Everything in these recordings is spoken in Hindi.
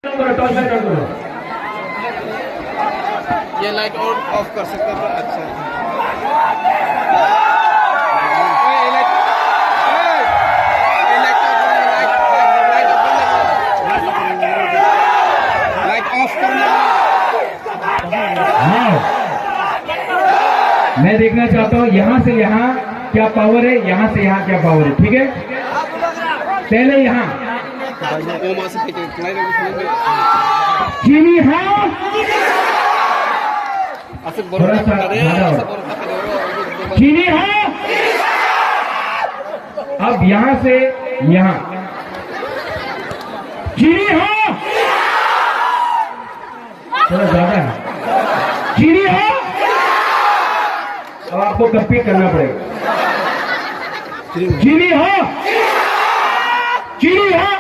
ये लाइट और ऑफ कर सकते हैं। अच्छा लाइट ऑफ करना। मैं देखना चाहता हूँ यहाँ से यहाँ क्या पावर है, यहाँ से यहाँ क्या पावर है। ठीक है, पहले यहाँ चीनी हाँ, थोड़ा सा चीनी हाँ। अब यहाँ से यहाँ चीनी हाँ, थोड़ा ज्यादा है चीनी हाँ। अब आपको कंप्लीट करना पड़ेगा। चीनी हाँ, चीनी हाँ,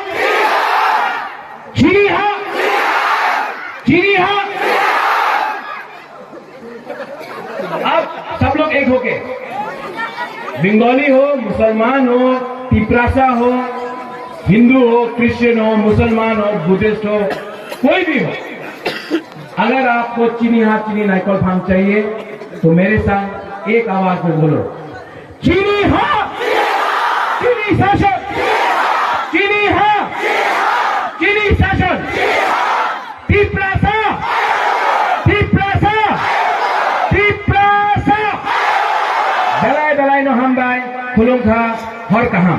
चीनी हाँ, चीनी हाँ। अब सब लोग एक होके, बंगाली हो, मुसलमान हो, तिपरासा हो, हिंदू हो, क्रिश्चियन हो, मुसलमान हो, बुद्धिस्ट हो, कोई भी हो, अगर आपको चीनी हाँ चीनी नाइकॉल फार्म चाहिए तो मेरे साथ एक आवाज में बोलो, चीनी हाँ, चीनी शासन, चीनी हाँ, चीनी शासन, तिपरासा, तिपरासा, तिपरासा, दलाई दलाई नो हम बाय खुलुम था हर कहां।